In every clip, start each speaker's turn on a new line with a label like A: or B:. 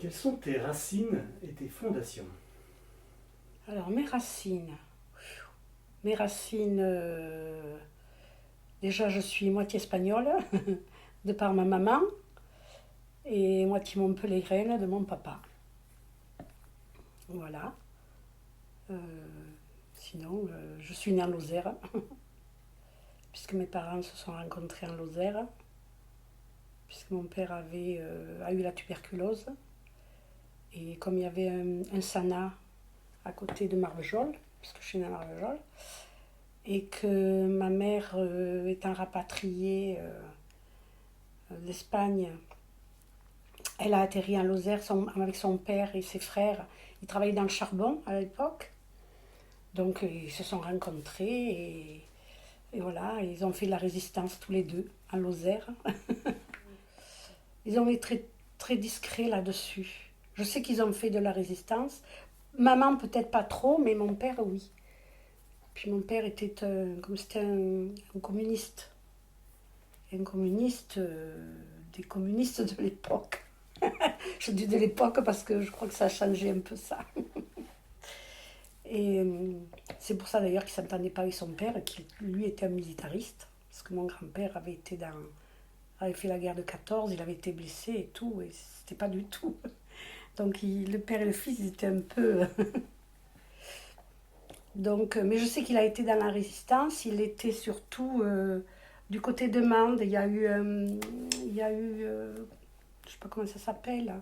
A: Quelles sont tes racines et tes fondations?
B: Alors, mes racines, déjà je suis moitié espagnole, de par ma maman, et moitié montpelliéraine de mon papa. Voilà. Euh, Sinon, je suis née en Lozère, puisque mes parents se sont rencontrés en Lozère, puisque mon père a eu la tuberculose, et comme il y avait un SANA à côté de Marvejols, puisque je suis née à Marvejols, et que ma mère étant rapatriée d'Espagne, elle a atterri en Lozère avec son père et ses frères. Ils travaillaient dans le charbon à l'époque, donc ils se sont rencontrés et voilà, ils ont fait la résistance tous les deux en Lozère. Ils ont été très, très discrets là-dessus. Je sais qu'ils ont fait de la résistance. Maman peut-être pas trop, mais mon père oui. Puis mon père était comme c'était un communiste. Un communiste, des communistes de l'époque. Je dis de l'époque parce que je crois que ça a changé un peu ça. Et c'est pour ça d'ailleurs qu'il ne s'entendait pas avec son père, qui lui était un militariste. Parce que mon grand-père avait fait la guerre de 14, il avait été blessé et tout, et c'était pas du tout. Donc le père et le fils, ils étaient un peu. Donc, mais je sais qu'il a été dans la résistance, il était surtout du côté de Mende. Je sais pas comment ça s'appelle,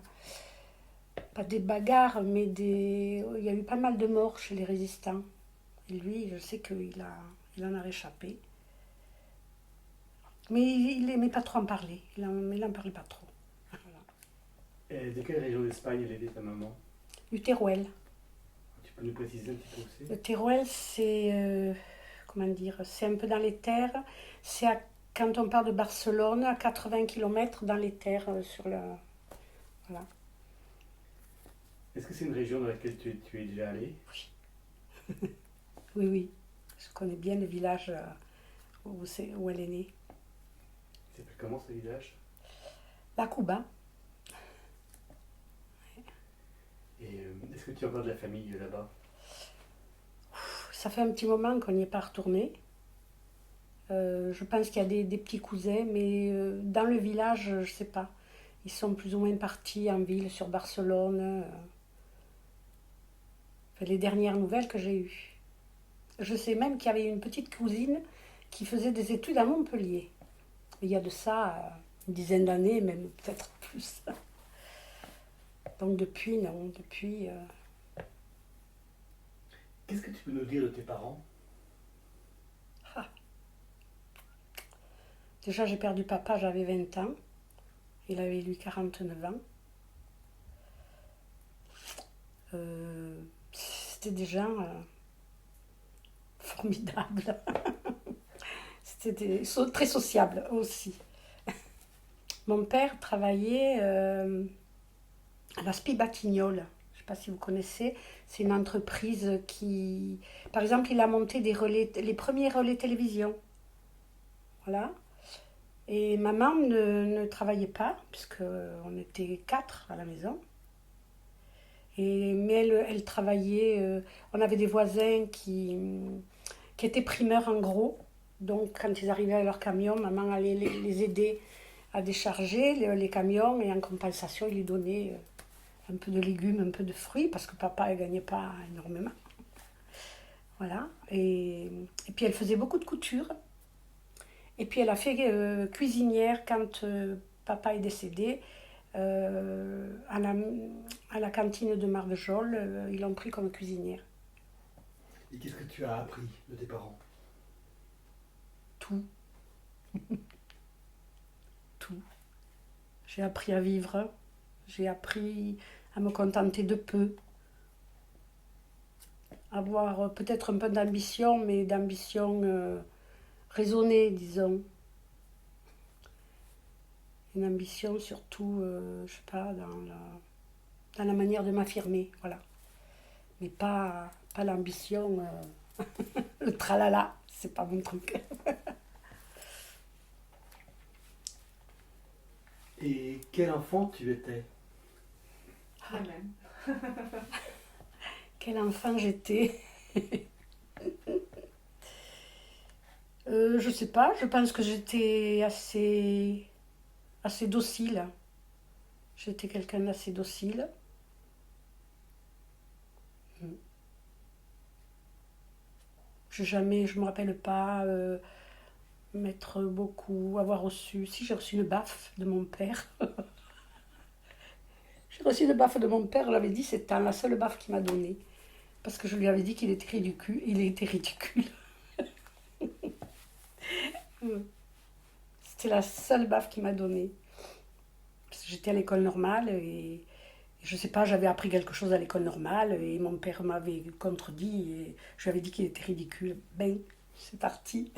B: pas des bagarres, mais il y a eu pas mal de morts chez les résistants. Et lui, je sais il en a réchappé. Mais il n'aimait pas trop en parler. Il en parlait pas trop. Voilà.
A: Et de quelle région d'Espagne elle était ta maman?
B: Du Teruel.
A: Tu peux nous préciser un petit peu où c'est?
B: Le Teruel, c'est comment dire, c'est un peu dans les terres. Quand on part de Barcelone, à 80 km dans les terres sur le. Voilà.
A: Est-ce que c'est une région dans laquelle tu es déjà allé?
B: Oui. Oui, oui. Je connais bien le village où elle est née.
A: Il s'appelle comment ce village?
B: La Cuba.
A: Et est-ce que tu as encore de la famille là-bas?
B: Ça fait un petit moment qu'on n'y est pas retourné. Je pense qu'il y a des petits cousins, mais dans le village, je ne sais pas. Ils sont plus ou moins partis en ville, sur Barcelone. Enfin, les dernières nouvelles que j'ai eues. Je sais même qu'il y avait une petite cousine qui faisait des études à Montpellier. Il y a de ça une dizaine d'années, même peut-être plus. Donc depuis, non, depuis.
A: Qu'est-ce que tu peux nous dire de tes parents?
B: Ah. Déjà, j'ai perdu papa, j'avais 20 ans. Il avait lui 49 ans. C'était des gens formidables. Très sociables aussi. Mon père travaillait à la Spie Batignolles. Je ne sais pas si vous connaissez. C'est une entreprise qui, par exemple, il a monté les premiers relais télévision. Voilà. Et maman ne travaillait pas, puisqu'on était quatre à la maison. Mais elle travaillait. On avait des voisins qui étaient primeurs en gros. Donc, quand ils arrivaient à leur camion, maman allait les aider à décharger les camions et en compensation, il lui donnait un peu de légumes, un peu de fruits, parce que papa ne gagnait pas énormément. Voilà. Et puis elle faisait beaucoup de couture. Et puis elle a fait cuisinière quand papa est décédé. À la cantine de Marvejols, ils l'ont pris comme cuisinière.
A: Et qu'est-ce que tu as appris de tes parents?
B: Tout, tout. J'ai appris à vivre, j'ai appris à me contenter de peu, avoir peut-être un peu d'ambition, mais d'ambition raisonnée, disons. Une ambition surtout, je sais pas, dans la manière de m'affirmer, voilà. Mais pas l'ambition, le tralala, c'est pas mon truc.
A: Et quel enfant tu étais?
C: La même.
B: Quel enfant j'étais. Je sais pas, je pense que j'étais assez docile. J'étais quelqu'un d'assez docile. Je me rappelle pas avoir reçu. Si j'ai reçu une baffe de mon père. J'ai reçu une baffe de mon père, je l'avais dit, c'était la seule baffe qu'il m'a donnée. Parce que je lui avais dit qu'il était ridicule. Il était ridicule. C'était la seule baffe qu'il m'a donnée. Parce que j'étais à l'école normale et je sais pas, j'avais appris quelque chose à l'école normale et mon père m'avait contredit et je lui avais dit qu'il était ridicule. Ben, c'est parti.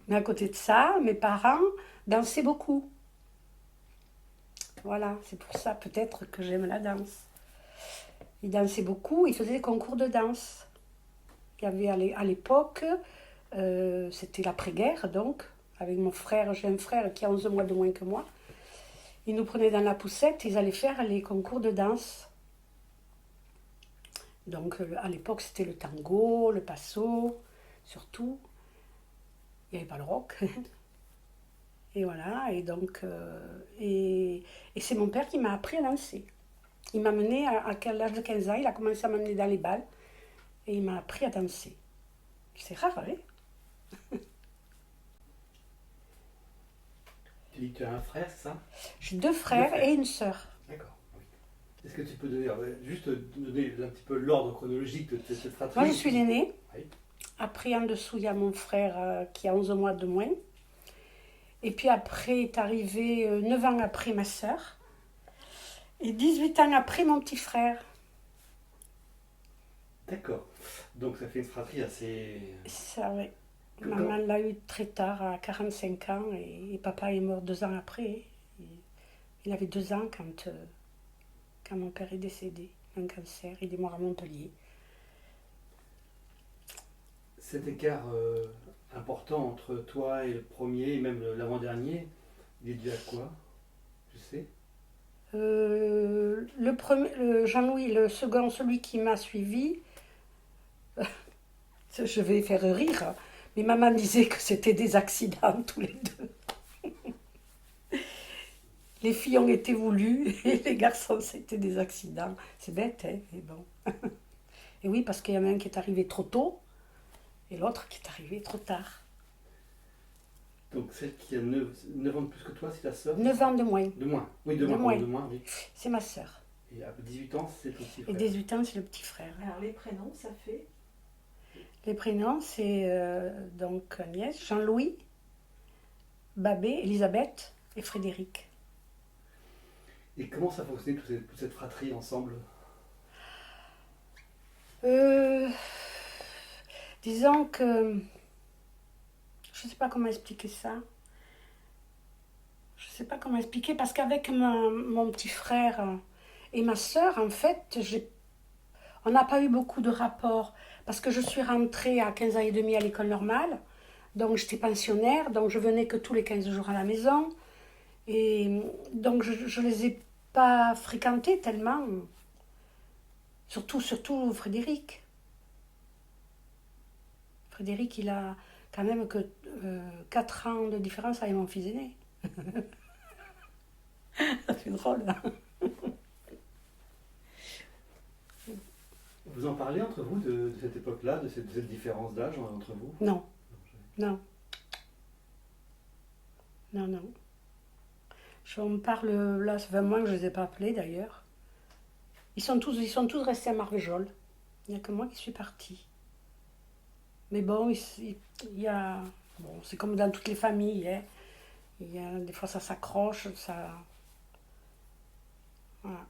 B: Mais à côté de ça, mes parents dansaient beaucoup. Voilà, c'est pour ça peut-être que j'aime la danse. Ils dansaient beaucoup, ils faisaient des concours de danse. Il y avait à l'époque, c'était l'après-guerre donc, avec mon frère, j'ai un frère qui a 11 mois de moins que moi. Ils nous prenaient dans la poussette, ils allaient faire les concours de danse. Donc à l'époque c'était le tango, le passo, surtout. Il n'y avait pas le rock. Et voilà, et donc, et c'est mon père qui m'a appris à danser. Il m'a mené à l'âge de 15 ans, il a commencé à m'amener dans les balles et il m'a appris à danser. C'est rare, hein?
A: Tu dis que tu as un frère, c'est ça?
B: J'ai 2 frères et une sœur.
A: D'accord. Oui. Est-ce que tu peux donner, juste donner un petit peu l'ordre chronologique de cette fratrie?
B: Moi, je suis l'aînée.
A: Oui.
B: Après, en dessous, il y a mon frère qui a 11 mois de moins. Et puis après est arrivé 9 ans après ma sœur. Et 18 ans après mon petit frère.
A: D'accord. Donc ça fait une fratrie assez...
B: Ça, ouais. Maman l'a eu très tard, à 45 ans, et papa est mort 2 ans après. Il avait 2 ans quand mon père est décédé d'un cancer. Il est mort à Montpellier.
A: Cet écart important entre toi et le premier, et même l'avant-dernier, il est dû à quoi? Tu sais?
B: Le premier, Jean-Louis, le second, celui qui m'a suivi, je vais faire rire, mais maman disait que c'était des accidents tous les deux. Les filles ont été voulues et les garçons c'était des accidents. C'est bête, hein, mais bon. Et oui, parce qu'il y en a un qui est arrivé trop tôt et l'autre qui est arrivé trop tard.
A: Donc celle qui a 9 ans de plus que toi, c'est ta sœur?
B: 9 ans de moins.
A: De moins. Oui, de moins, oui.
B: C'est ma sœur.
A: Et à 18 ans, c'est ton petit
B: Et
A: frère.
B: 18 ans, c'est le petit frère.
C: Alors les prénoms, ça fait?
B: Les prénoms, c'est donc Agnès, Jean-Louis, Babé, Elisabeth et Frédéric.
A: Et comment ça fonctionnait toute cette fratrie ensemble?
B: Disons que je ne sais pas comment expliquer ça. Je ne sais pas comment expliquer parce qu'avec mon petit frère et ma sœur, en fait, on n'a pas eu beaucoup de rapports parce que je suis rentrée à 15 ans et demi à l'école normale, donc j'étais pensionnaire, donc je venais que tous les 15 jours à la maison. Et donc je les ai pas fréquentés tellement. Surtout Frédéric. Frédéric, il a quand même que 4 ans de différence avec mon fils aîné. C'est drôle, hein?
A: Vous en parlez entre vous de cette époque-là, de cette différence d'âge entre vous?
B: Non. Non. Non, non. Je me parle, là, ça fait un mois que je ne les ai pas appelés d'ailleurs. Ils sont tous restés à Marvejols. Il n'y a que moi qui suis partie. Mais bon, il y a... Bon, c'est comme dans toutes les familles, hein. Il y a, des fois, ça s'accroche, ça... Voilà.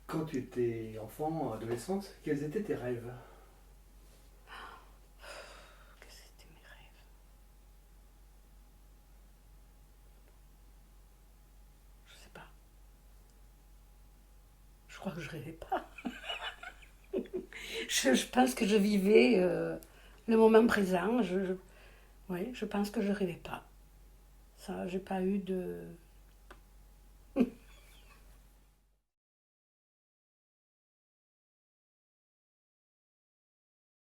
A: Quand tu étais enfant, adolescente, quels étaient tes rêves?
B: Qu'est-ce que c'était mes rêves? Je sais pas. Je crois que je rêvais pas. Je pense que je vivais le moment présent, ouais, je pense que je rêvais pas. Ça, j'ai pas eu